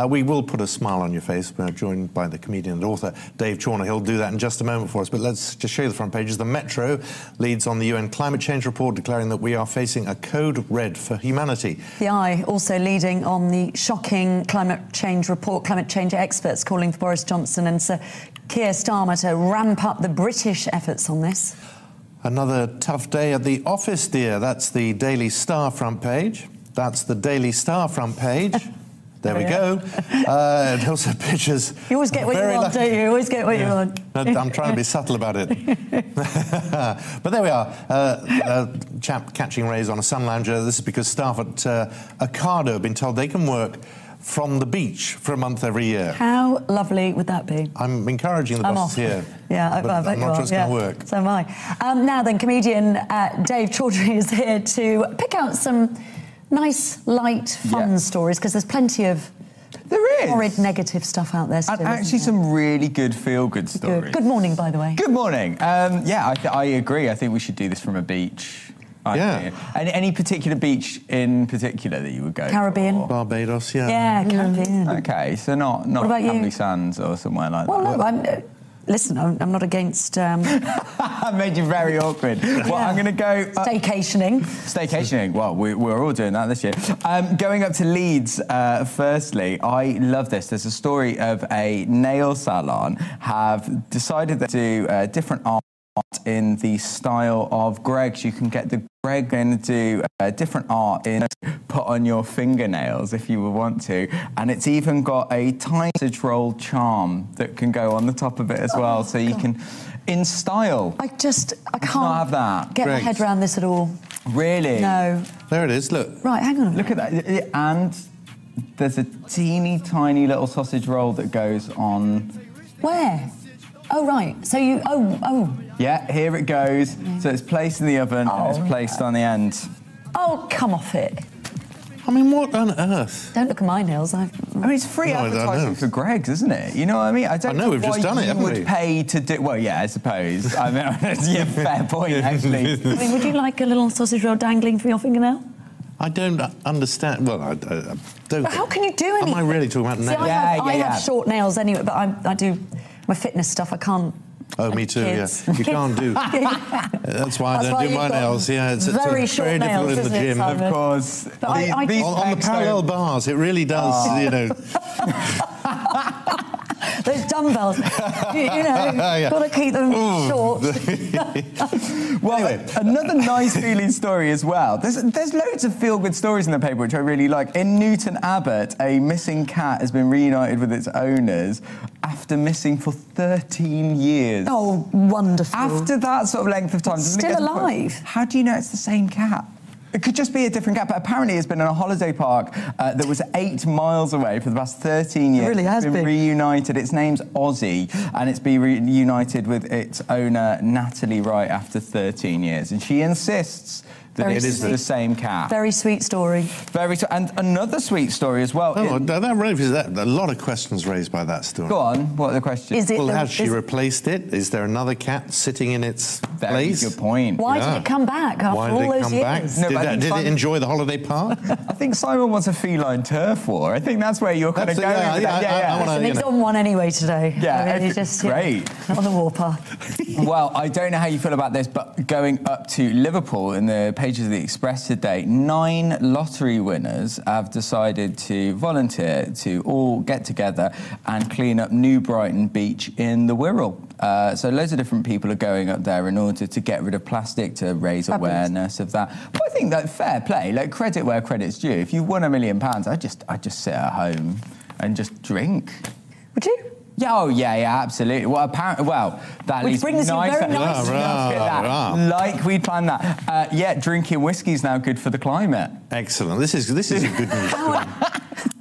We will put a smile on your face. We're joined by the comedian and author Dave Chawner. He'll do that in just a moment for us. But let's just show you the front pages. The Metro leads on the UN climate change report, declaring that we are facing a code red for humanity. The Eye also leading on the shocking climate change report. Climate change experts calling for Boris Johnson and Sir Keir Starmer to ramp up the British efforts on this. Another tough day at the office, dear. That's the Daily Star front page. That's the Daily Star front page. There we go. And also pictures. You always get what you want, don't you? You always get what you want. I'm trying to be subtle about it. But there we are. A chap catching rays on a sun lounger. This is because staff at Ocado have been told they can work from the beach for a month every year. How lovely would that be? I'm encouraging the bosses here. Yeah, I bet I'm not sure it's going to work. So am I. Now then, comedian Dave Chawner is here to pick out some nice, light, fun stories, because there's plenty of horrid, negative stuff out there still, and actually some really good feel-good stories. Good morning, by the way. Good morning. Yeah, I agree. I think we should do this from a beach. Any particular beach in particular that you would go Caribbean. For? Barbados, yeah. Caribbean. Okay, so not Hamley Sands or somewhere like that. Well, no, listen, I'm not against... I made you very awkward. Well, I'm going to go... Staycationing. Staycationing. Well, we're all doing that this year. Going up to Leeds, firstly, I love this. There's a story of a nail salon have decided to do different art in the style of Greg's. You can get the Greg and do different art in put on your fingernails if you would want to, and it's even got a tiny sausage roll charm that can go on the top of it as well, so you can, in style. I can't have that. Get my head around this at all. Really? No. There it is. Look. Right, hang on a minute. Look at that. And there's a teeny tiny little sausage roll that goes on. Where? Oh, right. So you... Oh. Yeah, here it goes. So it's placed in the oven and it's placed on the end. Oh, come off it. I mean, what on earth? Don't look at my nails. I mean, it's free advertising for Greg's, isn't it? You know what I mean? I know, we've just done it, haven't we? Would pay to do... Well, yeah, I suppose. I mean, yeah, fair point, actually. I mean, would you like a little sausage roll dangling from your fingernail? I don't understand. Well, I don't... But how can you do anything? Am I really talking about nails? I have short nails anyway, but I do... My fitness stuff, I can't... Oh, me too, kids. Yeah. You can't do... That's why I don't do my nails. Yeah, it's very difficult in the gym. Of course. On the parallel bars, it really does, you know... Those dumbbells, you know, got to keep them short. Well, anyway, another nice feeling story as well. There's loads of feel-good stories in the paper, which I really like. In Newton Abbot, a missing cat has been reunited with its owners after missing for 13 years. Oh, wonderful. After that sort of length of time. Still alive. How do you know it's the same cat? It could just be a different cat, but apparently it's been in a holiday park that was 8 miles away for the past 13 years. It really has been reunited. Its name's Ozzy, and it's been reunited with its owner, Natalie Wright, after 13 years. And she insists that it is the same cat. Very sweet story. And another sweet story as well. Oh, a lot of questions raised by that story. Go on, what are the questions? Has she replaced it? Is there another cat sitting in its place? Very good point. Why did it come back after all those years? Did it enjoy the holiday park? I think Simon wants a feline turf war. I think that's where you're kind of going with that. He's on one anyway today. Yeah, he's just great. On the warpath. Well, I don't know how you feel about this, but going up to Liverpool in the pages of the Express today, 9 lottery winners have decided to volunteer to all get together and clean up New Brighton Beach in the Wirral. So loads of different people are going up there in order to get rid of plastic, to raise awareness of that. But I think that fair play, like credit where credit's due. If you won £1 million, I'd just sit at home and just drink. Would you? Yeah, yeah, absolutely. Well, apparently, that leads brings nice. Very nice. Like we'd planned that. Yeah, drinking whiskey's now good for the climate. Excellent. This is a good news.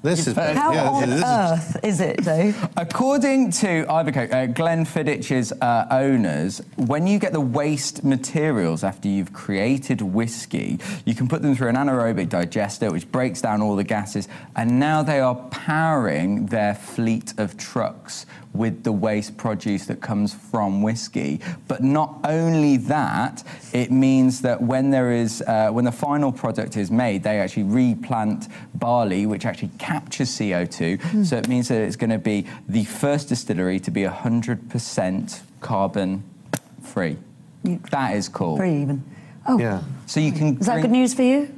How on earth is it, Dave? According to Ivanhoe, Glenfiddich's owners, when you get the waste materials after you've created whiskey, you can put them through an anaerobic digester, which breaks down all the gases, and now they are powering their fleet of trucks with the waste produce that comes from whiskey. But not only that, it means that when the final product is made, they actually replant barley, which actually captures CO2. So it means that it's going to be the first distillery to be 100% carbon free. That is cool. Free even. Oh. Yeah. So you can. Is that good news for you?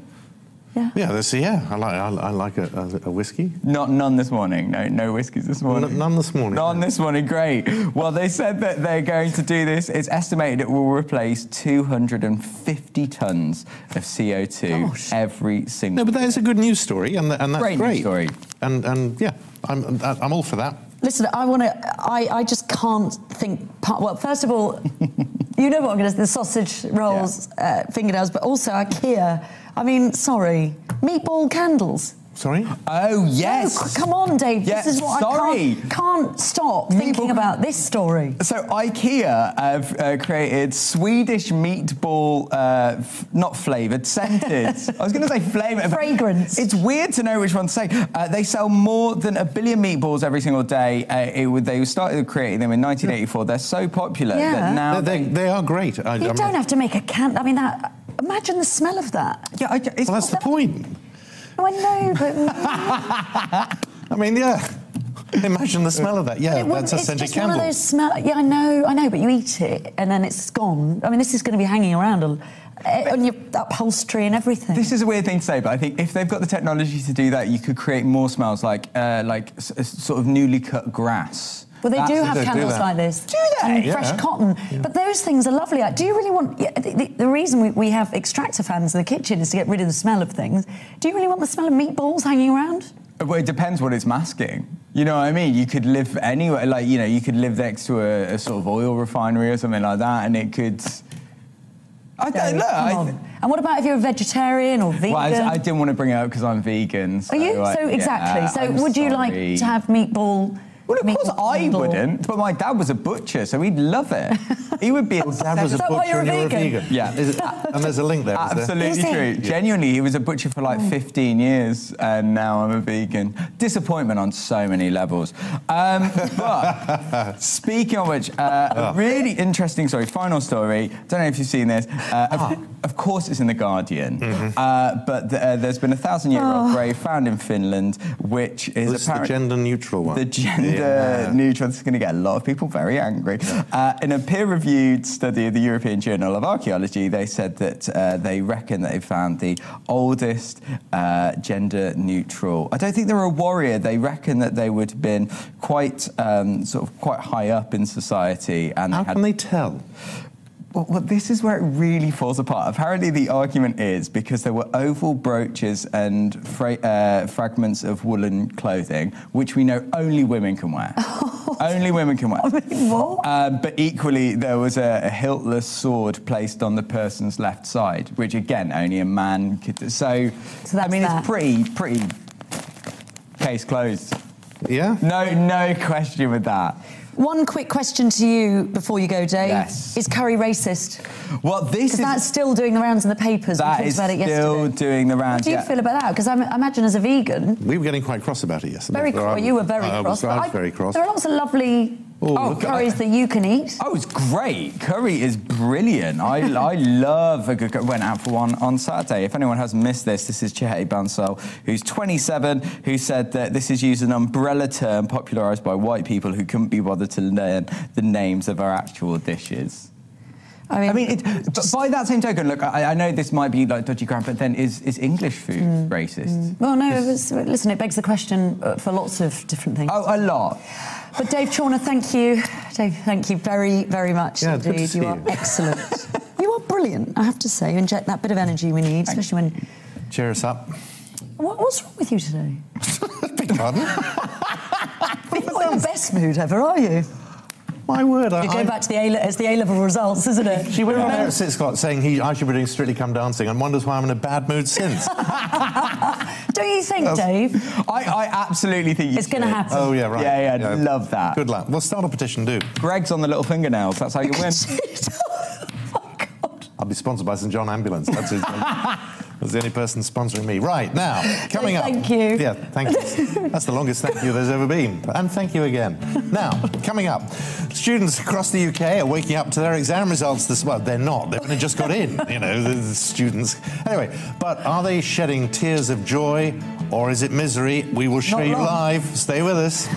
Yeah. Yeah, I like a whiskey. None this morning. No whiskeys this morning. None this morning. None this morning. Great. Well, they said that they're going to do this. It's estimated it will replace 250 tons of CO2 every single. No, but that is a good news story, and that's great. News story. And yeah, I'm all for that. Listen, I just can't think. Well, first of all, you know what I'm going to say, the sausage rolls, fingernails, but also IKEA. I mean, sorry, meatball candles. Sorry? Oh, yes. No, come on, Dave. Yeah, this is what I can't stop thinking about this story. So IKEA have created Swedish meatball, not flavoured, scented. I was going to say flavoured. Fragrance. It's weird to know which one to say. They sell more than 1 billion meatballs every single day. They started creating them in 1984. They're so popular that now... They are great. You don't have to make a can... I mean, imagine the smell of that. Yeah, well, that's the point. Oh, I know, but... I mean, yeah. Imagine the smell of that. Yeah, that's a scented candle. One of those smell. Yeah, I know, but you eat it and then it's gone. I mean, this is going to be hanging around on your upholstery and everything. This is a weird thing to say, but I think if they've got the technology to do that, you could create more smells like sort of newly cut grass. Well, they do have candles like this. Do they? And fresh cotton. Yeah. But those things are lovely. Do you really want... The reason we have extractor fans in the kitchen is to get rid of the smell of things. Do you really want the smell of meatballs hanging around? Well, it depends what it's masking. You know what I mean? You could live anywhere, like, you know, you could live next to a sort of oil refinery or something like that, and it could... And what about if you're a vegetarian or vegan? Well, I didn't want to bring it up because I'm vegan. So are you? So exactly. So would you like to have meatball... Well, of course I wouldn't, but my dad was a butcher, so he'd love it. He would be... Dad was a butcher and you're a vegan? Yeah. And there's a link there, Absolutely true. Yeah. Genuinely, he was a butcher for like 15 years, and now I'm a vegan. Disappointment on so many levels. But speaking of which, a really interesting story, final story, don't know if you've seen this. Of course it's in The Guardian, but there's been a 1,000-year-old grave found in Finland, which is This is the gender-neutral one. The gender-neutral. This is going to get a lot of people very angry. In a peer-reviewed study of the European Journal of Archaeology, they said that they reckon that they found the oldest gender-neutral. I don't think they were a warrior. They reckon that they would have been quite quite high up in society. And how can they tell? Well, this is where it really falls apart. Apparently, the argument is because there were oval brooches and fragments of woolen clothing, which we know only women can wear. Only women can wear. I mean, what? But equally, there was a hiltless sword placed on the person's left side, which, again, only a man could... So I mean, it's pretty case closed. Yeah? No question with that. One quick question to you before you go, Dave. Yes. Is curry racist? Well, this is... that's still doing the rounds in the papers. That is still doing the rounds, What do you feel about that? Because I imagine as a vegan... We were getting quite cross about it yesterday. You were very cross. I was very cross. There are lots of lovely curries that you can eat. Oh, it's great. Curry is brilliant. I love a good curry. Went out for one on Saturday. If anyone has missed this, this is Chiheti Bansal, who's 27, who said that this is used as an umbrella term popularised by white people who couldn't be bothered to learn the names of our actual dishes. I mean, but by that same token, look, I know this might be like dodgy ground, but then is English food racist? Well, no, listen, it begs the question for lots of different things. Oh, a lot. But Dave Chawner, thank you. Dave, thank you very, very much indeed. Good to see you are excellent. You are brilliant, I have to say. You inject that bit of energy we need, especially when... Cheer us up. What's wrong with you today? Beg pardon? You're not in the best mood ever, are you? My word, you go back to the A-level results, isn't it? She went on there at 6 o'clock saying I should be doing Strictly Come Dancing and wonders why I'm in a bad mood since. Don't you think, Dave? I absolutely think it's going to happen. Oh, yeah, right. Yeah, love that. Good luck. We'll start a petition, do. Greg's on the little fingernails. That's how you win. Oh, God. I'll be sponsored by St John Ambulance. That's the only person sponsoring me. Right, now, coming up... Thank you. Yeah, thank you. That's the longest thank you there's ever been. And thank you again. Now, coming up, students across the UK are waking up to their exam results this... Well, they're not. They've only just got in, you know, the students. Anyway, but are they shedding tears of joy Or is it misery? We will show Not you long. live. Stay with us.